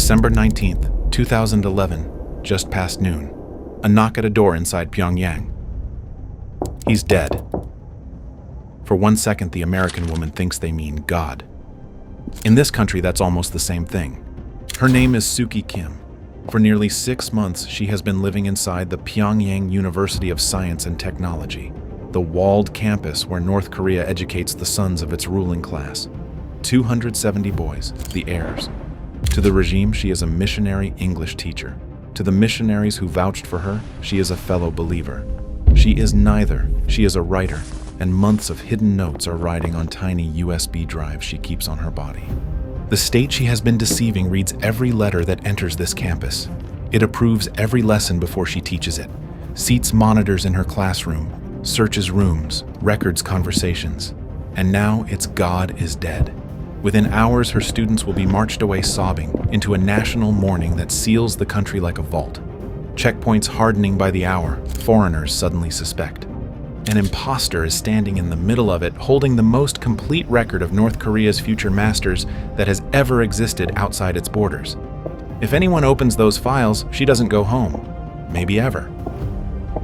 December 19th, 2011, just past noon. A knock at a door inside Pyongyang. He's dead. For 1 second, the American woman thinks they mean God. In this country, that's almost the same thing. Her name is Suki Kim. For nearly 6 months, she has been living inside the Pyongyang University of Science and Technology, the walled campus where North Korea educates the sons of its ruling class. 270 boys, the heirs. To the regime, she is a missionary English teacher. To the missionaries who vouched for her, she is a fellow believer. She is neither. She is a writer, and months of hidden notes are riding on tiny USB drives she keeps on her body. The state she has been deceiving reads every letter that enters this campus. It approves every lesson before she teaches it, seats monitors in her classroom, searches rooms, records conversations. And now it's God is dead. Within hours, her students will be marched away sobbing into a national mourning that seals the country like a vault. Checkpoints hardening by the hour, foreigners suddenly suspect. An imposter is standing in the middle of it, holding the most complete record of North Korea's future masters that has ever existed outside its borders. If anyone opens those files, she doesn't go home. Maybe ever.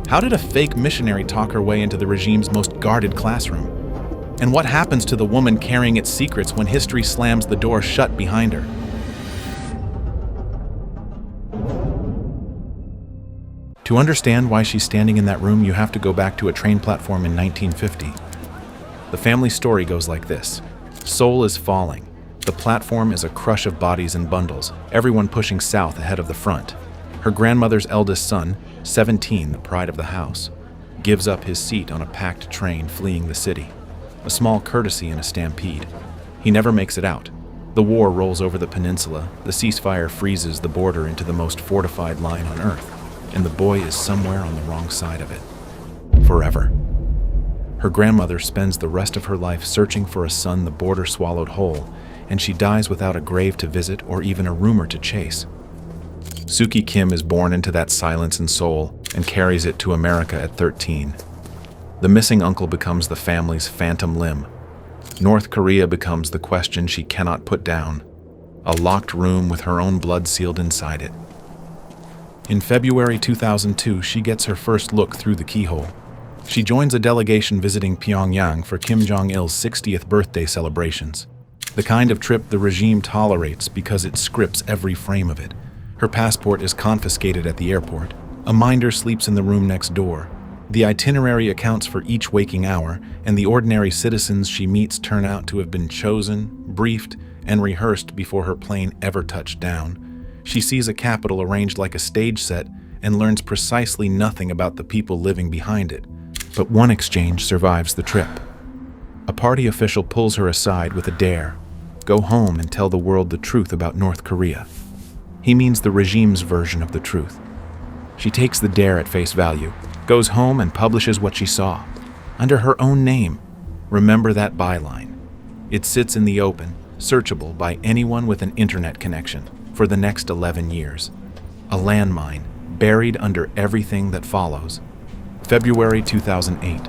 How did a fake missionary talk her way into the regime's most guarded classroom? And what happens to the woman carrying its secrets when history slams the door shut behind her? To understand why she's standing in that room, you have to go back to a train platform in 1950. The family story goes like this. Seoul is falling. The platform is a crush of bodies and bundles, everyone pushing south ahead of the front. Her grandmother's eldest son, 17, the pride of the house, gives up his seat on a packed train fleeing the city. A small courtesy in a stampede. He never makes it out. The war rolls over the peninsula, the ceasefire freezes the border into the most fortified line on Earth, and the boy is somewhere on the wrong side of it. Forever. Her grandmother spends the rest of her life searching for a son the border swallowed whole, and she dies without a grave to visit or even a rumor to chase. Suki Kim is born into that silence in Seoul and carries it to America at 13. The missing uncle becomes the family's phantom limb. North Korea becomes the question she cannot put down. A locked room with her own blood sealed inside it. In February 2002, she gets her first look through the keyhole. She joins a delegation visiting Pyongyang for Kim Jong-il's 60th birthday celebrations. The kind of trip the regime tolerates because it scripts every frame of it. Her passport is confiscated at the airport. A minder sleeps in the room next door. The itinerary accounts for each waking hour, and the ordinary citizens she meets turn out to have been chosen, briefed, and rehearsed before her plane ever touched down. She sees a capital arranged like a stage set and learns precisely nothing about the people living behind it. But one exchange survives the trip. A party official pulls her aside with a dare. Go home and tell the world the truth about North Korea. He means the regime's version of the truth. She takes the dare at face value, goes home and publishes what she saw, under her own name. Remember that byline. It sits in the open, searchable by anyone with an internet connection for the next 11 years. A landmine buried under everything that follows. February 2008.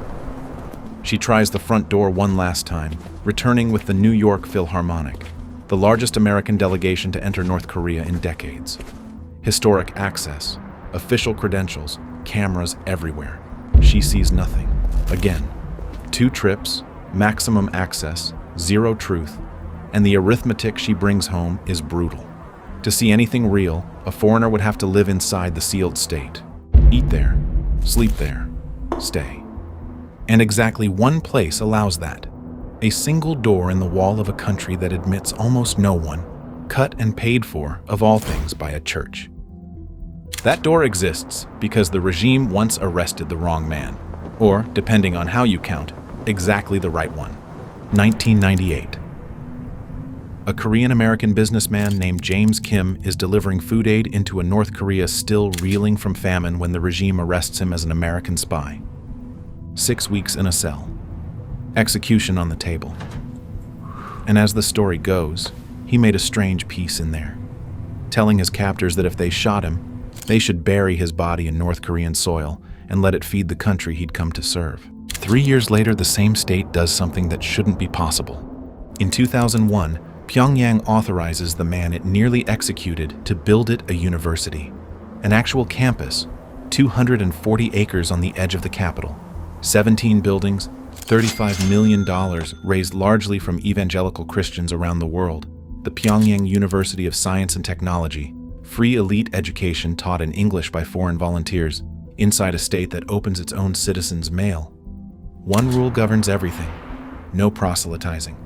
She tries the front door one last time, returning with the New York Philharmonic, the largest American delegation to enter North Korea in decades. Historic access, official credentials, cameras everywhere. She sees nothing. Again, 2 trips, maximum access, 0 truth, and the arithmetic she brings home is brutal. To see anything real, a foreigner would have to live inside the sealed state. Eat there, sleep there, stay. And exactly one place allows that. A single door in the wall of a country that admits almost no one, cut and paid for, of all things, by a church. That door exists because the regime once arrested the wrong man, or, depending on how you count, exactly the right one. 1998. A Korean-American businessman named James Kim is delivering food aid into a North Korea still reeling from famine when the regime arrests him as an American spy. 6 weeks in a cell. Execution on the table. And as the story goes, he made a strange peace in there, telling his captors that if they shot him, they should bury his body in North Korean soil and let it feed the country he'd come to serve. 3 years later, the same state does something that shouldn't be possible. In 2001, Pyongyang authorizes the man it nearly executed to build it a university, an actual campus, 240 acres on the edge of the capital, 17 buildings, $35 million raised largely from evangelical Christians around the world, the Pyongyang University of Science and Technology, free elite education taught in English by foreign volunteers, inside a state that opens its own citizens' mail. One rule governs everything: no proselytizing.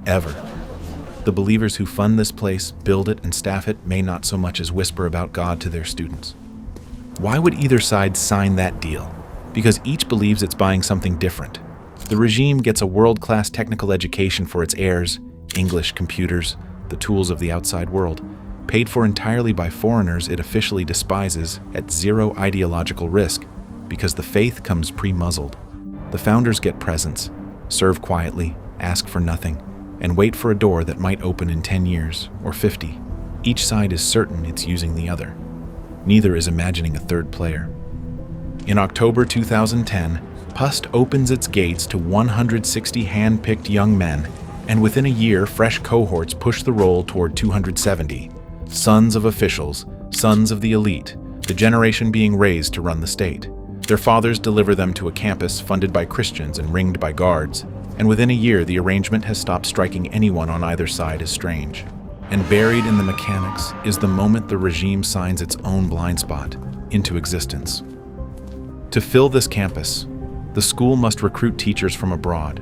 Ever. The believers who fund this place, build it, and staff it may not so much as whisper about God to their students. Why would either side sign that deal? Because each believes it's buying something different. The regime gets a world-class technical education for its heirs, English, computers, the tools of the outside world, paid for entirely by foreigners it officially despises at zero ideological risk, because the faith comes pre-muzzled. The founders get presents, serve quietly, ask for nothing, and wait for a door that might open in 10 years or 50. Each side is certain it's using the other. Neither is imagining a third player. In October 2010, PUST opens its gates to 160 hand-picked young men, and within a year, fresh cohorts push the roll toward 270. Sons of officials, sons of the elite, the generation being raised to run the state. Their fathers deliver them to a campus funded by Christians and ringed by guards, and within a year the arrangement has stopped striking anyone on either side as strange. And buried in the mechanics is the moment the regime signs its own blind spot into existence. To fill this campus, the school must recruit teachers from abroad,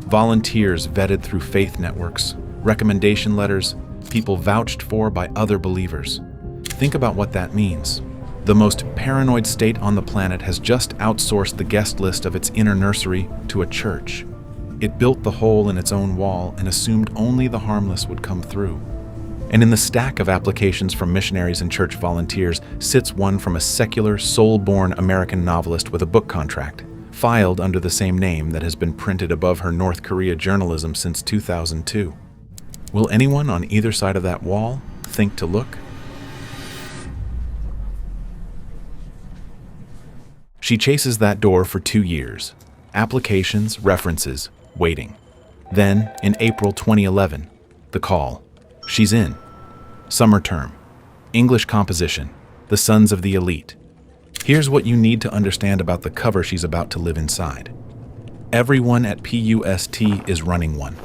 volunteers vetted through faith networks, recommendation letters, people vouched for by other believers. Think about what that means. The most paranoid state on the planet has just outsourced the guest list of its inner nursery to a church. It built the hole in its own wall and assumed only the harmless would come through. And in the stack of applications from missionaries and church volunteers sits one from a secular, soul-born American novelist with a book contract, filed under the same name that has been printed above her North Korea journalism since 2002. Will anyone on either side of that wall think to look? She chases that door for 2 years. Applications, references, waiting. Then, in April 2011, the call. She's in. Summer term. English composition. The sons of the elite. Here's what you need to understand about the cover she's about to live inside. Everyone at PUST is running one.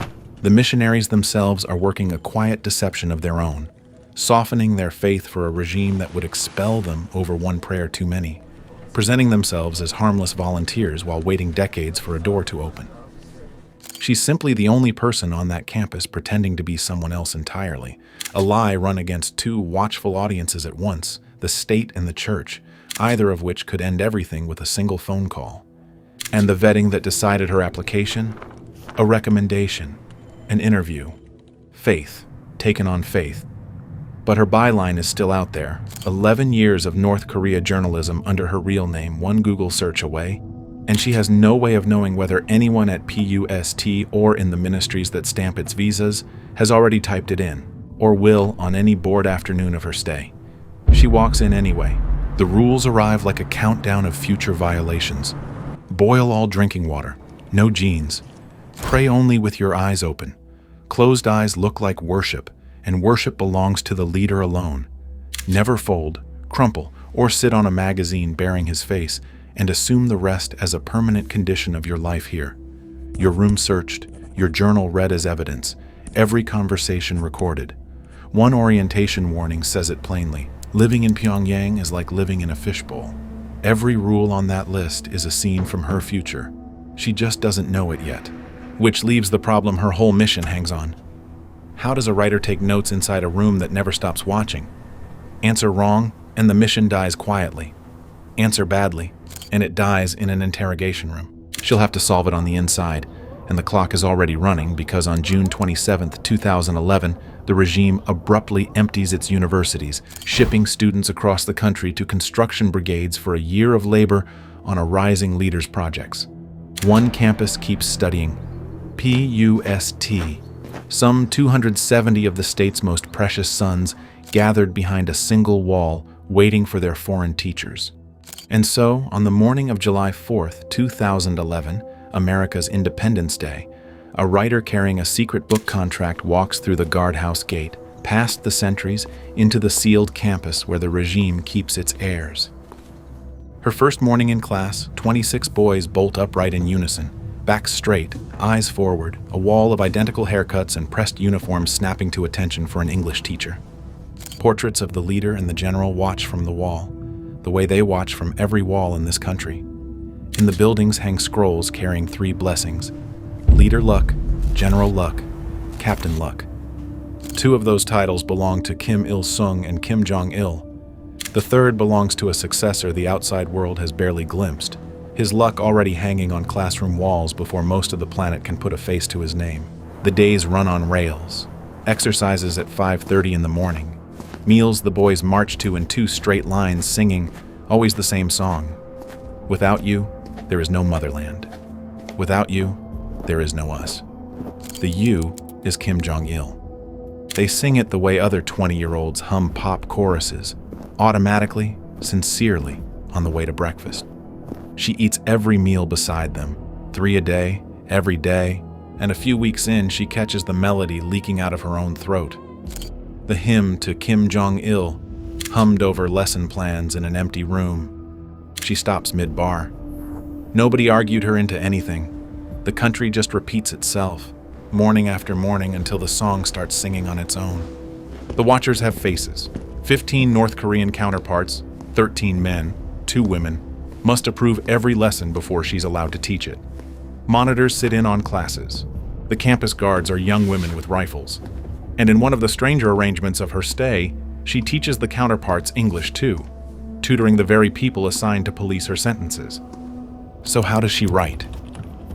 The missionaries themselves are working a quiet deception of their own, softening their faith for a regime that would expel them over one prayer too many, presenting themselves as harmless volunteers while waiting decades for a door to open. She's simply the only person on that campus pretending to be someone else entirely, a lie run against two watchful audiences at once, the state and the church, either of which could end everything with a single phone call. And the vetting that decided her application? A recommendation, an interview, faith, taken on faith. But her byline is still out there, 11 years of North Korea journalism under her real name, one Google search away, and she has no way of knowing whether anyone at PUST or in the ministries that stamp its visas has already typed it in, or will on any bored afternoon of her stay. She walks in anyway. The rules arrive like a countdown of future violations. Boil all drinking water, no jeans. Pray only with your eyes open. Closed eyes look like worship, and worship belongs to the leader alone. Never fold, crumple, or sit on a magazine bearing his face, and assume the rest as a permanent condition of your life here. Your room searched, your journal read as evidence, every conversation recorded. One orientation warning says it plainly. Living in Pyongyang is like living in a fishbowl. Every rule on that list is a scene from her future. She just doesn't know it yet, which leaves the problem her whole mission hangs on. How does a writer take notes inside a room that never stops watching? Answer wrong, and the mission dies quietly. Answer badly, and it dies in an interrogation room. She'll have to solve it on the inside, and the clock is already running because on June 27, 2011, the regime abruptly empties its universities, shipping students across the country to construction brigades for a year of labor on a rising leaders' projects. One campus keeps studying. PUST. Some 270 of the state's most precious sons gathered behind a single wall, waiting for their foreign teachers. And so, on the morning of July 4th, 2011, America's Independence Day, A writer carrying a secret book contract walks through the guardhouse gate, past the sentries, into the sealed campus where the regime keeps its heirs. Her first morning in class, 26 boys bolt upright in unison, backs straight, eyes forward, a wall of identical haircuts and pressed uniforms snapping to attention for an English teacher. Portraits of the leader and the general watch from the wall, the way they watch from every wall in this country. In the buildings hang scrolls carrying 3 blessings: Leader Luck, General Luck, Captain Luck. 2 of those titles belong to Kim Il-sung and Kim Jong-il. The third belongs to a successor the outside world has barely glimpsed, his luck already hanging on classroom walls before most of the planet can put a face to his name. The days run on rails. Exercises at 5:30 in the morning. Meals the boys march to in 2 straight lines, singing always the same song. Without you, there is no motherland. Without you, there is no us. The you is Kim Jong-il. They sing it the way other 20-year-olds hum pop choruses, automatically, sincerely, on the way to breakfast. She eats every meal beside them, 3 a day, every day, and a few weeks in, she catches the melody leaking out of her own throat. The hymn to Kim Jong-il, hummed over lesson plans in an empty room. She stops mid-bar. Nobody argued her into anything. The country just repeats itself, morning after morning until the song starts singing on its own. The watchers have faces. 15 North Korean counterparts, 13 men, 2 women, must approve every lesson before she's allowed to teach it. Monitors sit in on classes. The campus guards are young women with rifles. And in one of the stranger arrangements of her stay, she teaches the counterparts English too, tutoring the very people assigned to police her sentences. So how does she write?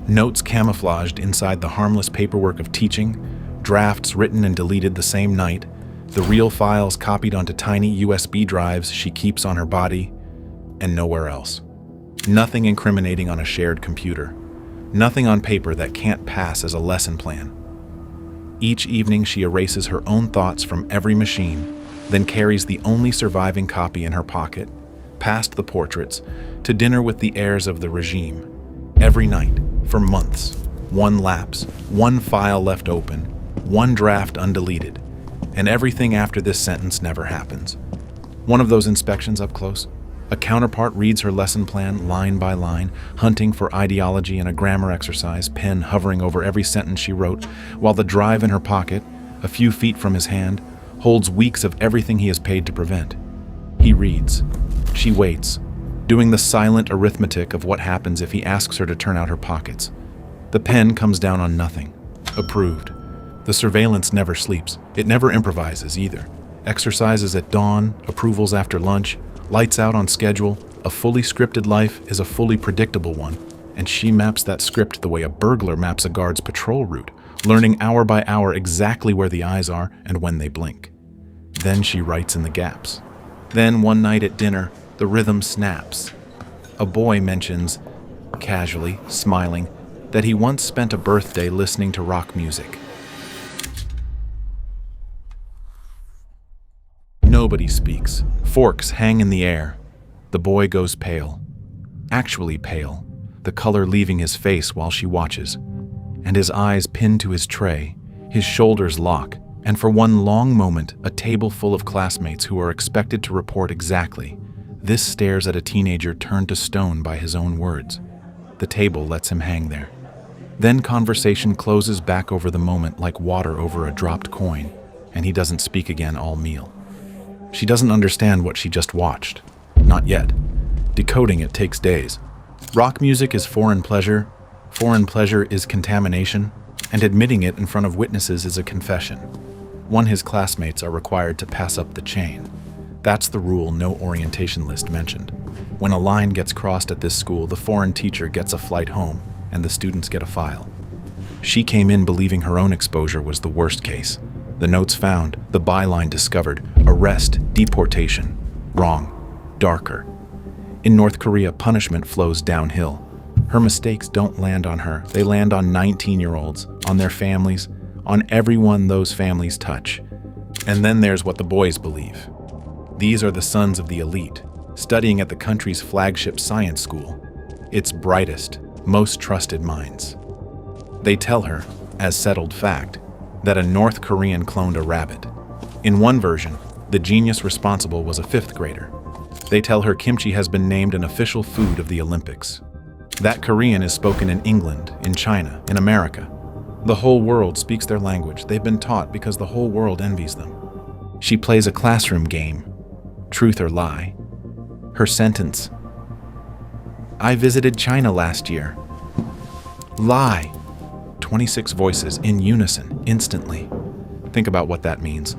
Notes camouflaged inside the harmless paperwork of teaching, drafts written and deleted the same night, the real files copied onto tiny USB drives she keeps on her body, and nowhere else. Nothing incriminating on a shared computer. Nothing on paper that can't pass as a lesson plan. Each evening she erases her own thoughts from every machine, then carries the only surviving copy in her pocket, past the portraits, to dinner with the heirs of the regime. Every night, for months, 1 lapse, 1 file left open, 1 draft undeleted, and everything after this sentence never happens. One of those inspections up close, a counterpart reads her lesson plan line by line, hunting for ideology in a grammar exercise, pen hovering over every sentence she wrote, while the drive in her pocket, a few feet from his hand, holds weeks of everything he has paid to prevent. He reads. She waits, doing the silent arithmetic of what happens if he asks her to turn out her pockets. The pen comes down on nothing. Approved. The surveillance never sleeps. It never improvises either. Exercises at dawn, approvals after lunch, lights out on schedule. A fully scripted life is a fully predictable one, and she maps that script the way a burglar maps a guard's patrol route, learning hour by hour exactly where the eyes are and when they blink. Then she writes in the gaps. Then one night at dinner, the rhythm snaps. A boy mentions, casually, smiling, that he once spent a birthday listening to rock music. Nobody speaks. Forks hang in the air. The boy goes pale. Actually pale, the color leaving his face while she watches. And his eyes pin to his tray, his shoulders lock, and for one long moment, a table full of classmates who are expected to report exactly. This stares at a teenager turned to stone by his own words. The table lets him hang there. Then conversation closes back over the moment like water over a dropped coin, and he doesn't speak again all meal. She doesn't understand what she just watched. Not yet. Decoding it takes days. Rock music is foreign pleasure is contamination, and admitting it in front of witnesses is a confession. One his classmates are required to pass up the chain. That's the rule no orientation list mentioned. When a line gets crossed at this school, the foreign teacher gets a flight home, and the students get a file. She came in believing her own exposure was the worst case. The notes found, the byline discovered, arrest, deportation. Wrong. Darker. In North Korea, punishment flows downhill. Her mistakes don't land on her. They land on 19-year-olds, on their families, on everyone those families touch. And then there's what the boys believe. These are the sons of the elite, studying at the country's flagship science school, its brightest, most trusted minds. They tell her, as settled fact, that a North Korean cloned a rabbit. In one version, the genius responsible was a fifth grader. They tell her kimchi has been named an official food of the Olympics. That Korean is spoken in England, in China, in America. The whole world speaks their language. They've been taught because the whole world envies them. She plays a classroom game, truth or lie. Her sentence: I visited China last year. Lie. 26 voices in unison, instantly. Think about what that means.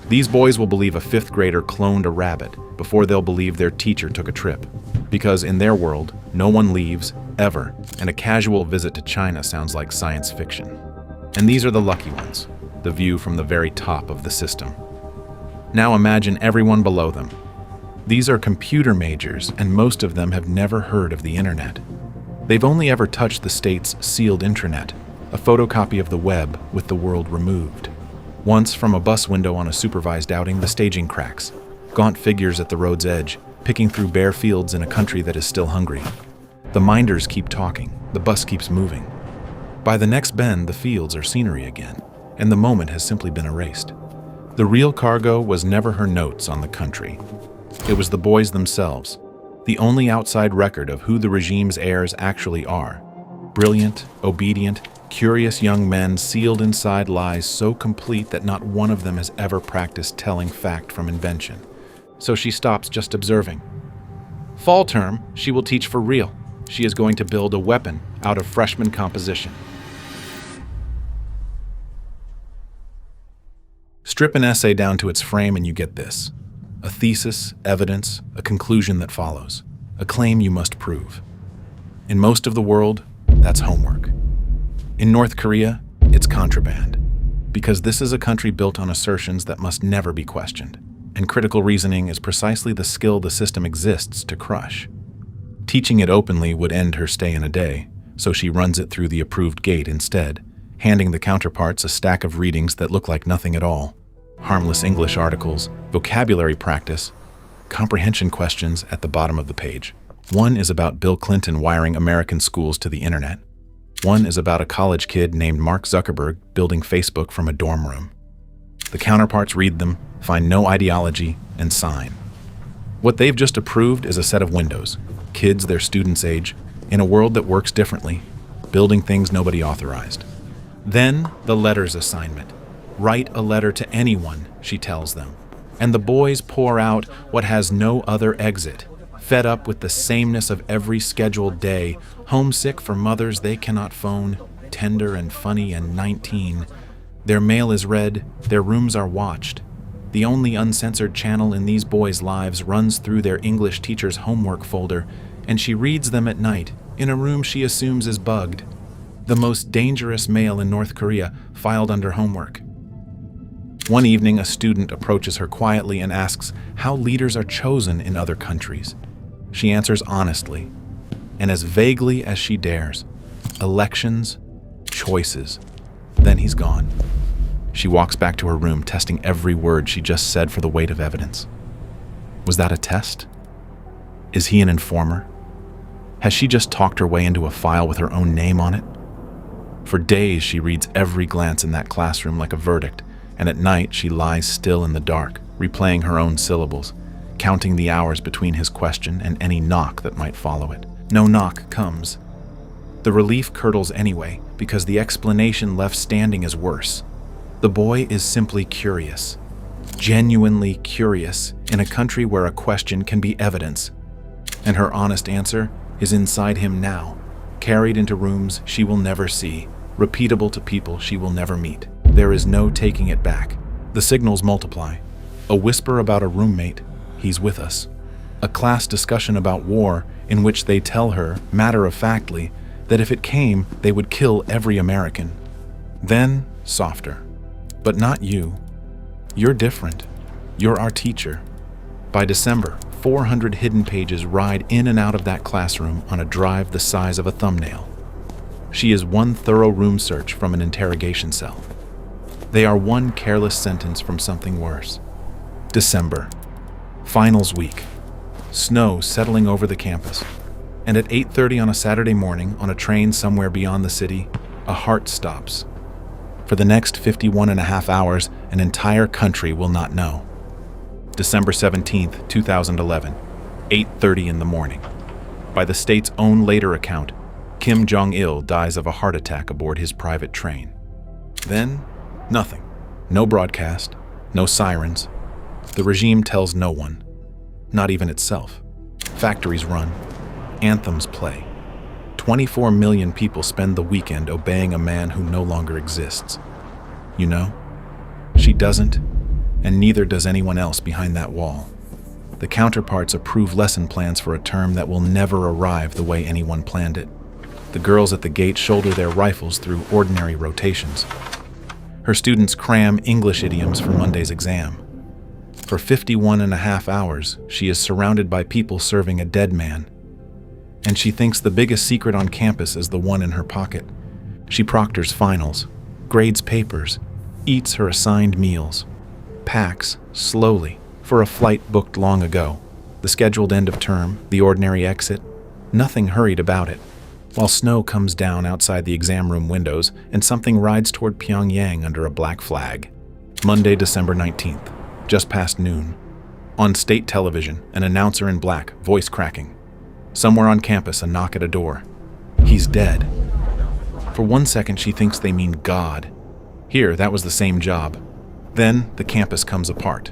These boys will believe a fifth grader cloned a rabbit before they'll believe their teacher took a trip. Because in their world, no one leaves, ever, and a casual visit to China sounds like science fiction. And these are the lucky ones, the view from the very top of the system. Now imagine everyone below them. These are computer majors, and most of them have never heard of the internet. They've only ever touched the state's sealed intranet, a photocopy of the web with the world removed. Once, from a bus window on a supervised outing, the staging cracks. Gaunt figures at the road's edge, picking through bare fields in a country that is still hungry. The minders keep talking, the bus keeps moving. By the next bend, the fields are scenery again, and the moment has simply been erased. The real cargo was never her notes on the country. It was the boys themselves, the only outside record of who the regime's heirs actually are. Brilliant, obedient, curious young men sealed inside lies so complete that not one of them has ever practiced telling fact from invention. So she stops just observing. Fall term, she will teach for real. She is going to build a weapon out of freshman composition. Strip an essay down to its frame and you get this: a thesis, evidence, a conclusion that follows, a claim you must prove. In most of the world, that's homework. In North Korea, it's contraband, because this is a country built on assertions that must never be questioned, and critical reasoning is precisely the skill the system exists to crush. Teaching it openly would end her stay in a day, so she runs it through the approved gate instead, handing the counterparts a stack of readings that look like nothing at all. Harmless English articles, vocabulary practice, comprehension questions at the bottom of the page. One is about Bill Clinton wiring American schools to the internet. One is about a college kid named Mark Zuckerberg building Facebook from a dorm room. The counterparts read them, find no ideology, and sign. What they've just approved is a set of windows, kids their students' age, in a world that works differently, building things nobody authorized. Then the letters assignment. Write a letter to anyone, she tells them. And the boys pour out what has no other exit, fed up with the sameness of every scheduled day, homesick for mothers they cannot phone, tender and funny and 19. Their mail is read, their rooms are watched. The only uncensored channel in these boys' lives runs through their English teacher's homework folder, and she reads them at night, in a room she assumes is bugged. The most dangerous mail in North Korea, filed under homework. One evening, a student approaches her quietly and asks how leaders are chosen in other countries. She answers honestly, and as vaguely as she dares. Elections, choices. Then he's gone. She walks back to her room, testing every word she just said for the weight of evidence. Was that a test? Is he an informer? Has she just talked her way into a file with her own name on it? For days, she reads every glance in that classroom like a verdict, and at night she lies still in the dark, replaying her own syllables, counting the hours between his question and any knock that might follow it. No knock comes. The relief curdles anyway, because the explanation left standing is worse. The boy is simply curious, genuinely curious, in a country where a question can be evidence. And her honest answer is inside him now, carried into rooms she will never see, repeatable to people she will never meet. There is no taking it back. The signals multiply. A whisper about a roommate, he's with us. A class discussion about war in which they tell her, matter-of-factly, that if it came, they would kill every American. Then, softer. But not you. You're different. You're our teacher. By December, 400 hidden pages ride in and out of that classroom on a drive the size of a thumbnail. She is one thorough room search from an interrogation cell. They are one careless sentence from something worse. December. Finals week. Snow settling over the campus. And at 8:30 on a Saturday morning, on a train somewhere beyond the city, a heart stops. For the next 51 and a half hours, an entire country will not know. December 17th, 2011, 8:30 in the morning. By the state's own later account, Kim Jong-il dies of a heart attack aboard his private train. Then, nothing. No broadcast, no sirens. The regime tells no one, not even itself. Factories run, anthems play. 24 million people spend the weekend obeying a man who no longer exists. You know, she doesn't, and neither does anyone else behind that wall. The counterparts approve lesson plans for a term that will never arrive the way anyone planned it. The girls at the gate shoulder their rifles through ordinary rotations. Her students cram English idioms for Monday's exam. For 51 and a half hours, she is surrounded by people serving a dead man. And she thinks the biggest secret on campus is the one in her pocket. She proctors finals, grades papers, eats her assigned meals, packs, slowly, for a flight booked long ago. The scheduled end of term, the ordinary exit, nothing hurried about it. While snow comes down outside the exam room windows and something rides toward Pyongyang under a black flag. Monday, December 19th, just past noon. On state television, an announcer in black, voice cracking. Somewhere on campus, a knock at a door. He's dead. For 1 second, she thinks they mean God. Here, that was the same job. Then, the campus comes apart.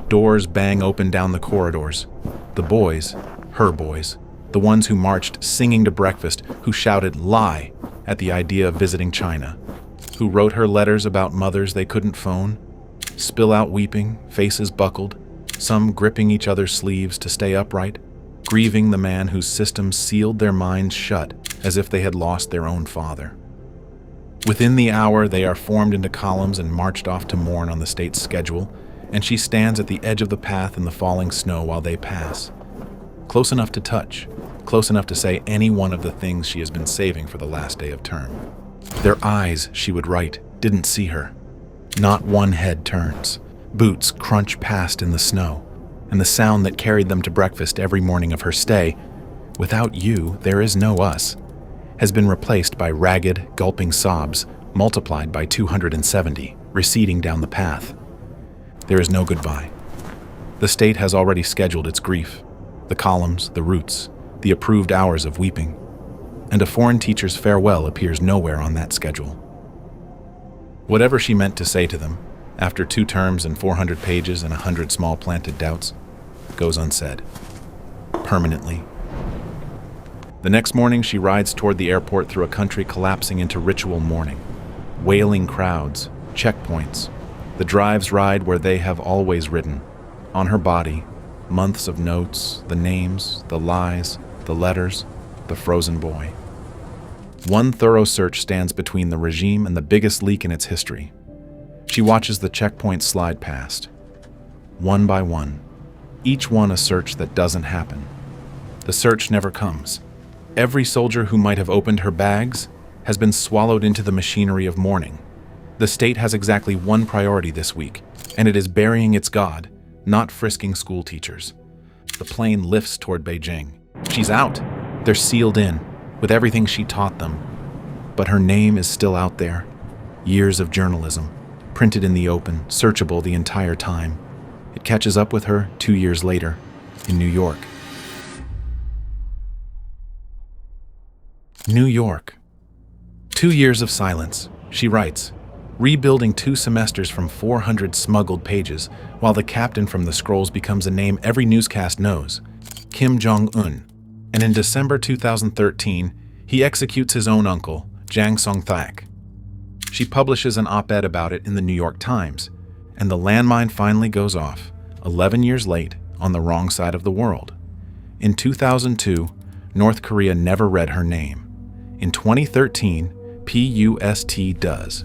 Doors bang open down the corridors. The boys, her boys, the ones who marched singing to breakfast, who shouted lie at the idea of visiting China, who wrote her letters about mothers they couldn't phone, spill out weeping, faces buckled, some gripping each other's sleeves to stay upright, grieving the man whose systems sealed their minds shut as if they had lost their own father. Within the hour, they are formed into columns and marched off to mourn on the state's schedule, and she stands at the edge of the path in the falling snow while they pass. Close enough to touch, close enough to say any one of the things she has been saving for the last day of term. Their eyes, she would write, didn't see her. Not one head turns. Boots crunch past in the snow, and the sound that carried them to breakfast every morning of her stay, "Without you, there is no us," has been replaced by ragged, gulping sobs, multiplied by 270, receding down the path. There is no goodbye. The state has already scheduled its grief, the columns, the routes, the approved hours of weeping, and a foreign teacher's farewell appears nowhere on that schedule. Whatever she meant to say to them, after 2 terms and 400 pages and 100 small planted doubts, goes unsaid. Permanently. The next morning, she rides toward the airport through a country collapsing into ritual mourning. Wailing crowds, checkpoints. The drives ride where they have always ridden. On her body, months of notes, the names, the lies, the letters, the frozen boy. One thorough search stands between the regime and the biggest leak in its history. She watches the checkpoints slide past. One by one. Each one a search that doesn't happen. The search never comes. Every soldier who might have opened her bags has been swallowed into the machinery of mourning. The state has exactly one priority this week, and it is burying its God, not frisking school teachers. The plane lifts toward Beijing. She's out. They're sealed in, with everything she taught them. But her name is still out there. Years of journalism, printed in the open, searchable the entire time. It catches up with her 2 years later, in New York. New York. 2 years of silence, she writes, rebuilding 2 semesters from 400 smuggled pages, while the captain from the scrolls becomes a name every newscast knows, Kim Jong-un. And in December 2013, he executes his own uncle, Jang Song-thaek. She publishes an op-ed about it in the New York Times, and the landmine finally goes off, 11 years late, on the wrong side of the world. In 2002, North Korea never read her name. In 2013, PUST does.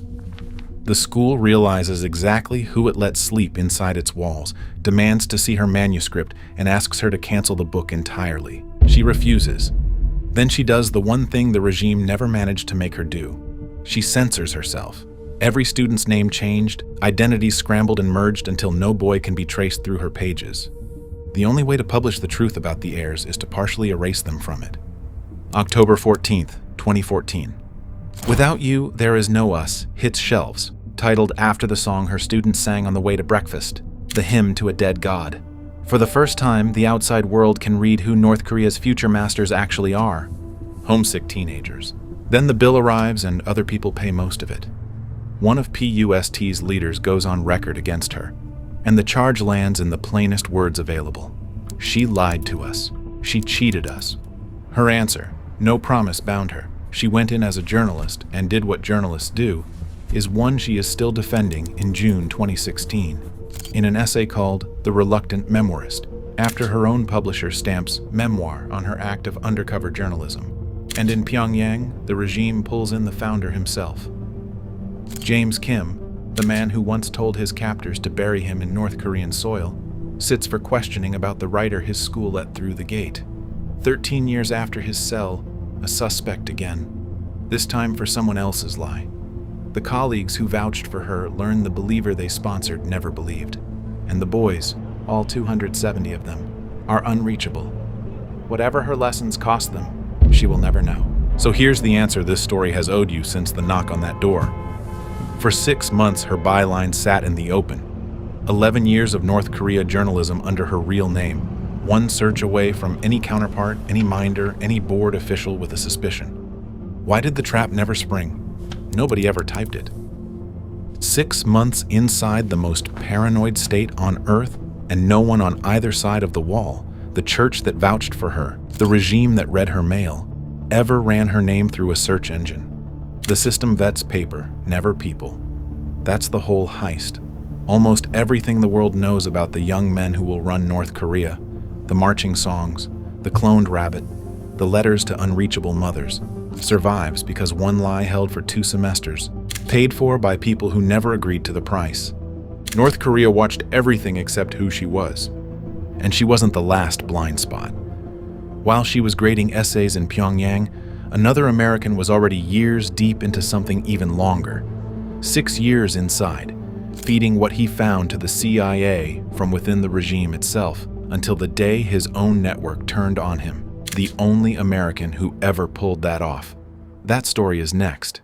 The school realizes exactly who it lets sleep inside its walls, demands to see her manuscript, and asks her to cancel the book entirely. She refuses. Then she does the one thing the regime never managed to make her do. She censors herself. Every student's name changed, identities scrambled and merged until no boy can be traced through her pages. The only way to publish the truth about the heirs is to partially erase them from it. October 14th, 2014. Without You, There Is No Us hits shelves, titled after the song her students sang on the way to breakfast, The Hymn to a Dead God. For the first time, the outside world can read who North Korea's future masters actually are: homesick teenagers. Then the bill arrives and other people pay most of it. One of PUST's leaders goes on record against her, and the charge lands in the plainest words available. She lied to us. She cheated us. Her answer, no promise bound her. She went in as a journalist and did what journalists do, is one she is still defending in June 2016, in an essay called The Reluctant Memoirist, after her own publisher stamps memoir on her act of undercover journalism. And in Pyongyang, the regime pulls in the founder himself. James Kim, the man who once told his captors to bury him in North Korean soil, sits for questioning about the writer his school let through the gate. 13 years after his cell, a suspect again, this time for someone else's lie. The colleagues who vouched for her learned the believer they sponsored never believed. And the boys, all 270 of them, are unreachable. Whatever her lessons cost them, she will never know. So here's the answer this story has owed you since the knock on that door. For 6 months, her byline sat in the open. 11 years of North Korea journalism under her real name, one search away from any counterpart, any minder, any board official with a suspicion. Why did the trap never spring? Nobody ever typed it. 6 months inside the most paranoid state on earth, and no one on either side of the wall, the church that vouched for her, the regime that read her mail, ever ran her name through a search engine. The system vets paper, never people. That's the whole heist. Almost everything the world knows about the young men who will run North Korea, the marching songs, the cloned rabbit, the letters to unreachable mothers, survives because one lie held for 2 semesters, paid for by people who never agreed to the price. North Korea watched everything except who she was. And she wasn't the last blind spot. While she was grading essays in Pyongyang, another American was already years deep into something even longer. 6 years inside, feeding what he found to the CIA from within the regime itself, until the day his own network turned on him, the only American who ever pulled that off. That story is next.